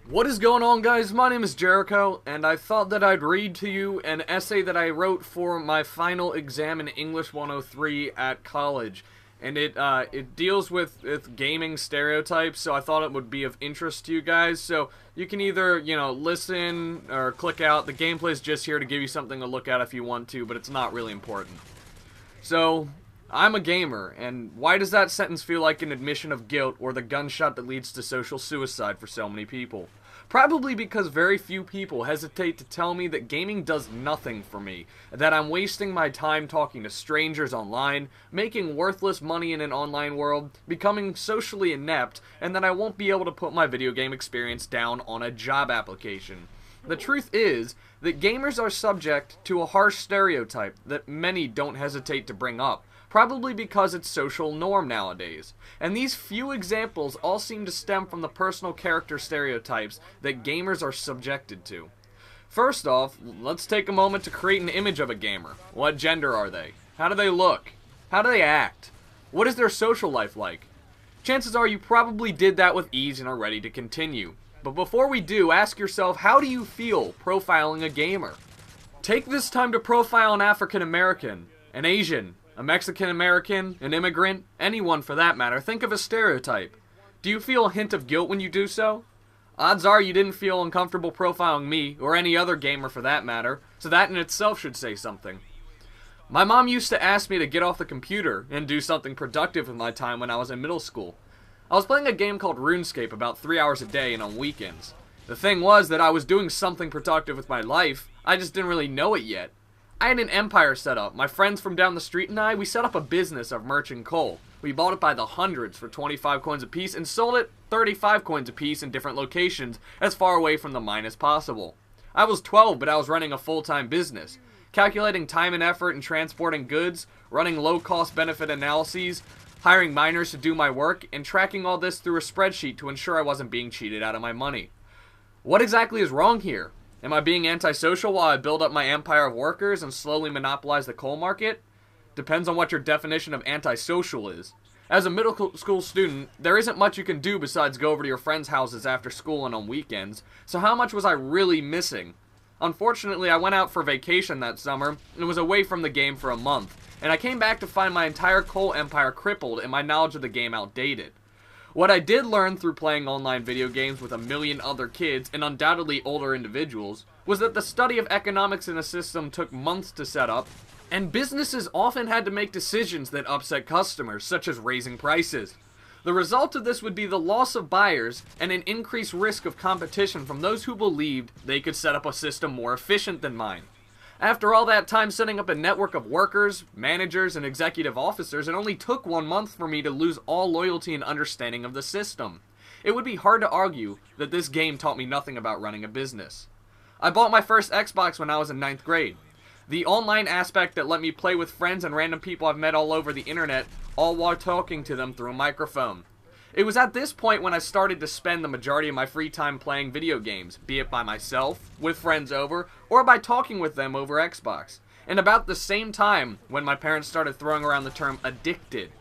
What is going on, guys? My name is Jericho, and I thought that I'd read to you an essay that I wrote for my final exam in English 103 at college. And it deals with gaming stereotypes, so I thought it would be of interest to you guys. So you can either, listen or click out. The gameplay is just here to give you something to look at if you want to, but it's not really important. So, I'm a gamer, and why does that sentence feel like an admission of guilt or the gunshot that leads to social suicide for so many people? Probably because very few people hesitate to tell me that gaming does nothing for me, that I'm wasting my time talking to strangers online, making worthless money in an online world, becoming socially inept, and that I won't be able to put my video game experience down on a job application. The truth is that gamers are subject to a harsh stereotype that many don't hesitate to bring up, probably because it's social norm nowadays. And these few examples all seem to stem from the personal character stereotypes that gamers are subjected to. First off, let's take a moment to create an image of a gamer. What gender are they? How do they look? How do they act? What is their social life like? Chances are you probably did that with ease and are ready to continue. But before we do, ask yourself, how do you feel profiling a gamer? Take this time to profile an African American, an Asian, a Mexican American, an immigrant, anyone for that matter. Think of a stereotype. Do you feel a hint of guilt when you do so? Odds are you didn't feel uncomfortable profiling me, or any other gamer for that matter, so that in itself should say something. My mom used to ask me to get off the computer and do something productive with my time when I was in middle school. I was playing a game called RuneScape about 3 hours a day and on weekends. The thing was that I was doing something productive with my life, I just didn't really know it yet. I had an empire set up. My friends from down the street and we set up a business of merchant coal. We bought it by the hundreds for 25 coins a piece and sold it 35 coins a piece in different locations as far away from the mine as possible. I was 12, but I was running a full-time business, calculating time and effort in transporting goods, running low-cost benefit analyses, hiring miners to do my work, and tracking all this through a spreadsheet to ensure I wasn't being cheated out of my money. What exactly is wrong here? Am I being antisocial while I build up my empire of workers and slowly monopolize the coal market? Depends on what your definition of antisocial is. As a middle school student, there isn't much you can do besides go over to your friends' houses after school and on weekends, so how much was I really missing? Unfortunately, I went out for vacation that summer and was away from the game for a month, and I came back to find my entire coal empire crippled and my knowledge of the game outdated. What I did learn through playing online video games with a million other kids, and undoubtedly older individuals, was that the study of economics in a system took months to set up, and businesses often had to make decisions that upset customers, such as raising prices. The result of this would be the loss of buyers and an increased risk of competition from those who believed they could set up a system more efficient than mine. After all that time setting up a network of workers, managers, and executive officers, it only took 1 month for me to lose all loyalty and understanding of the system. It would be hard to argue that this game taught me nothing about running a business. I bought my first Xbox when I was in 9th grade. The online aspect that let me play with friends and random people I've met all over the internet, all while talking to them through a microphone. It was at this point when I started to spend the majority of my free time playing video games, be it by myself, with friends over, or by talking with them over Xbox. And about the same time when my parents started throwing around the term addicted.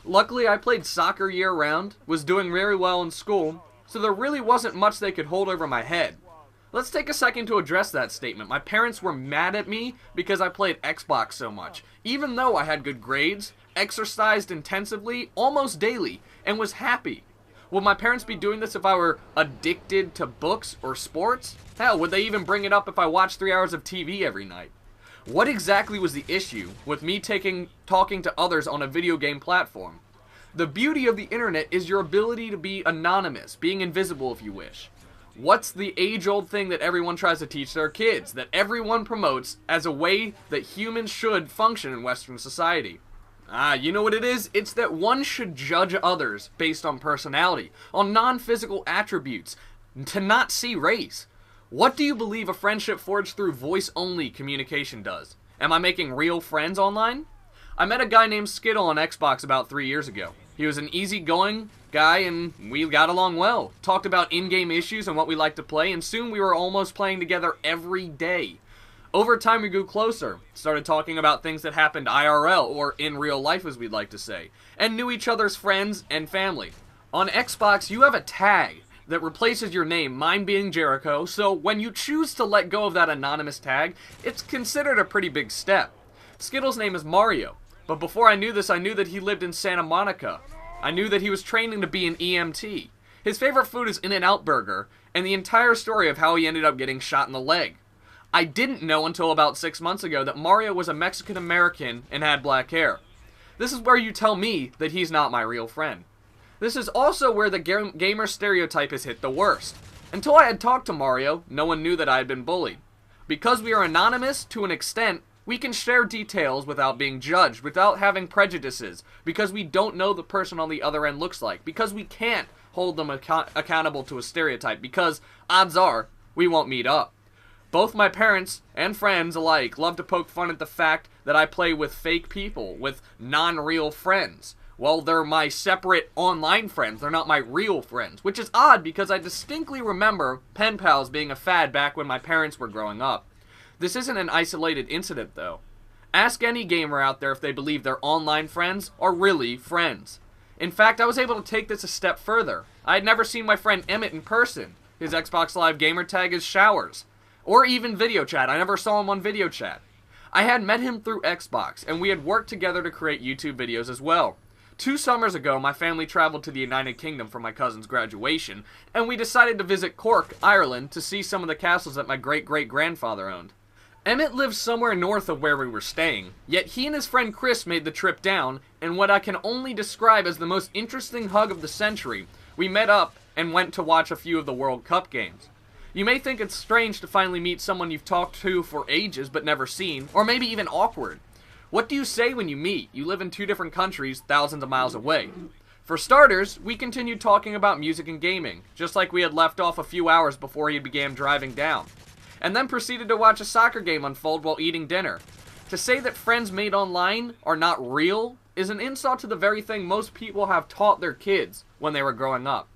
Luckily, I played soccer year-round, was doing very well in school, so there really wasn't much they could hold over my head. Let's take a second to address that statement. My parents were mad at me because I played Xbox so much, even though I had good grades, exercised intensively, almost daily, and was happy. Would my parents be doing this if I were addicted to books or sports? Hell, would they even bring it up if I watched 3 hours of TV every night? What exactly was the issue with me talking to others on a video game platform? The beauty of the internet is your ability to be anonymous, being invisible if you wish. What's the age-old thing that everyone tries to teach their kids, that everyone promotes as a way that humans should function in Western society? You know what it is? It's that one should judge others based on personality, on non-physical attributes, to not see race. What do you believe a friendship forged through voice-only communication does? Am I making real friends online? I met a guy named Skittle on Xbox about 3 years ago. He was an easygoing guy and we got along well. Talked about in-game issues and what we like to play, and soon we were almost playing together every day. Over time we grew closer, started talking about things that happened IRL, or in real life as we'd like to say, and knew each other's friends and family. On Xbox you have a tag that replaces your name, mine being Jericho, so when you choose to let go of that anonymous tag, it's considered a pretty big step. Skittles' name is Mario, but before I knew this, I knew that he lived in Santa Monica. I knew that he was training to be an EMT. His favorite food is In-N-Out Burger, and the entire story of how he ended up getting shot in the leg. I didn't know until about 6 months ago that Mario was a Mexican-American and had black hair. This is where you tell me that he's not my real friend. This is also where the gamer stereotype is hit the worst. Until I had talked to Mario, no one knew that I had been bullied. Because we are anonymous, to an extent, we can share details without being judged, without having prejudices, because we don't know the person on the other end looks like, because we can't hold them accountable to a stereotype, because, odds are, we won't meet up. Both my parents and friends alike love to poke fun at the fact that I play with fake people, with non-real friends. Well, they're my separate online friends, they're not my real friends, which is odd because I distinctly remember pen pals being a fad back when my parents were growing up. This isn't an isolated incident, though. Ask any gamer out there if they believe their online friends are really friends. In fact, I was able to take this a step further. I had never seen my friend Emmett in person. His Xbox Live gamer tag is Showers. Or even video chat. I never saw him on video chat. I had met him through Xbox, and we had worked together to create YouTube videos as well. 2 summers ago, my family traveled to the United Kingdom for my cousin's graduation, and we decided to visit Cork, Ireland, to see some of the castles that my great-great-grandfather owned. Emmett lives somewhere north of where we were staying, yet he and his friend Chris made the trip down, and what I can only describe as the most interesting hug of the century, we met up and went to watch a few of the World Cup games. You may think it's strange to finally meet someone you've talked to for ages but never seen, or maybe even awkward. What do you say when you meet? You live in 2 different countries, thousands of miles away. For starters, we continued talking about music and gaming, just like we had left off a few hours before he began driving down, and then proceeded to watch a soccer game unfold while eating dinner. To say that friends made online are not real is an insult to the very thing most people have taught their kids when they were growing up.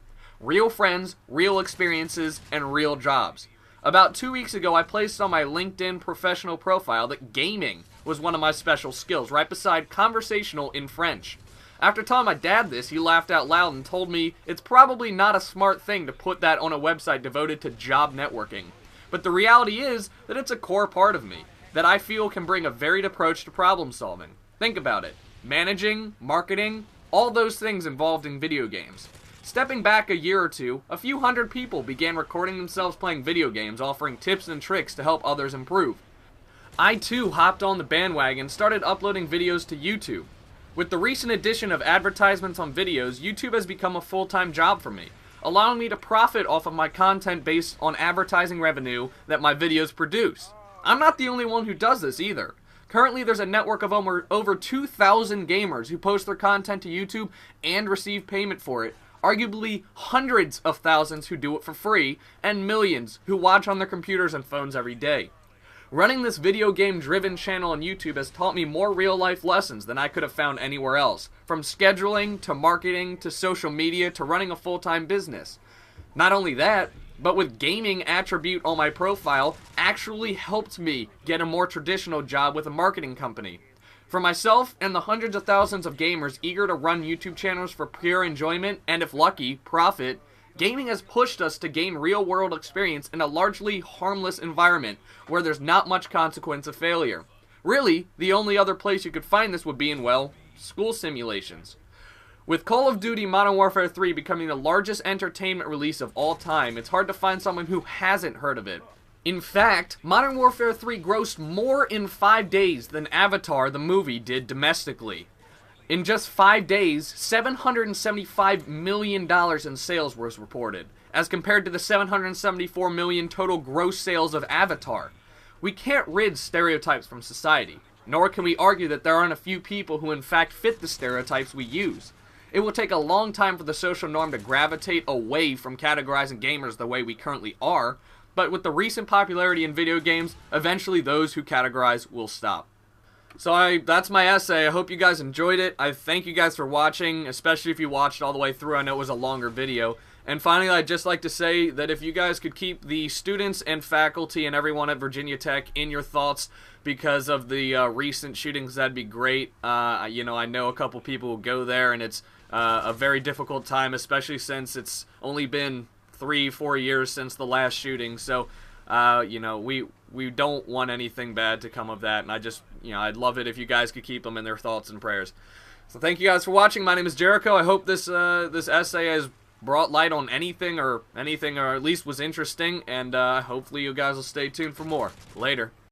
Real friends, real experiences, and real jobs. About 2 weeks ago, I placed on my LinkedIn professional profile that gaming was one of my special skills, right beside conversational in French. After telling my dad this, he laughed out loud and told me it's probably not a smart thing to put that on a website devoted to job networking. But the reality is that it's a core part of me, that I feel can bring a varied approach to problem solving. Think about it. Managing, marketing, all those things involved in video games. Stepping back a year or two, a few hundred people began recording themselves playing video games, offering tips and tricks to help others improve. I too hopped on the bandwagon and started uploading videos to YouTube. With the recent addition of advertisements on videos, YouTube has become a full-time job for me, allowing me to profit off of my content based on advertising revenue that my videos produce. I'm not the only one who does this either. Currently, there's a network of over 2,000 gamers who post their content to YouTube and receive payment for it, arguably hundreds of thousands who do it for free, and millions who watch on their computers and phones every day. Running this video game-driven channel on YouTube has taught me more real-life lessons than I could have found anywhere else, from scheduling, to marketing, to social media, to running a full-time business. Not only that, but with gaming attribute on my profile, actually helped me get a more traditional job with a marketing company. For myself and the hundreds of thousands of gamers eager to run YouTube channels for pure enjoyment, and if lucky, profit, gaming has pushed us to gain real-world experience in a largely harmless environment where there's not much consequence of failure. Really, the only other place you could find this would be in, well, school simulations. With Call of Duty Modern Warfare 3 becoming the largest entertainment release of all time, it's hard to find someone who hasn't heard of it. In fact, Modern Warfare 3 grossed more in 5 days than Avatar the movie did domestically. In just 5 days, $775 million in sales was reported, as compared to the $774 million total gross sales of Avatar. We can't rid stereotypes from society, nor can we argue that there aren't a few people who in fact fit the stereotypes we use. It will take a long time for the social norm to gravitate away from categorizing gamers the way we currently are, but with the recent popularity in video games, eventually those who categorize will stop. So that's my essay. I hope you guys enjoyed it. I thank you guys for watching, especially if you watched all the way through. I know it was a longer video. And finally, I'd just like to say that if you guys could keep the students and faculty and everyone at Virginia Tech in your thoughts because of the recent shootings, that'd be great. You know, I know a couple people will go there, and it's a very difficult time, especially since it's only been 3-4 years since the last shooting. So, you know, we don't want anything bad to come of that, and I just, you know, I'd love it if you guys could keep them in their thoughts and prayers. So thank you guys for watching. My name is Jericho. I hope this this essay has brought light on anything, or at least was interesting, and hopefully you guys will stay tuned for more. Later.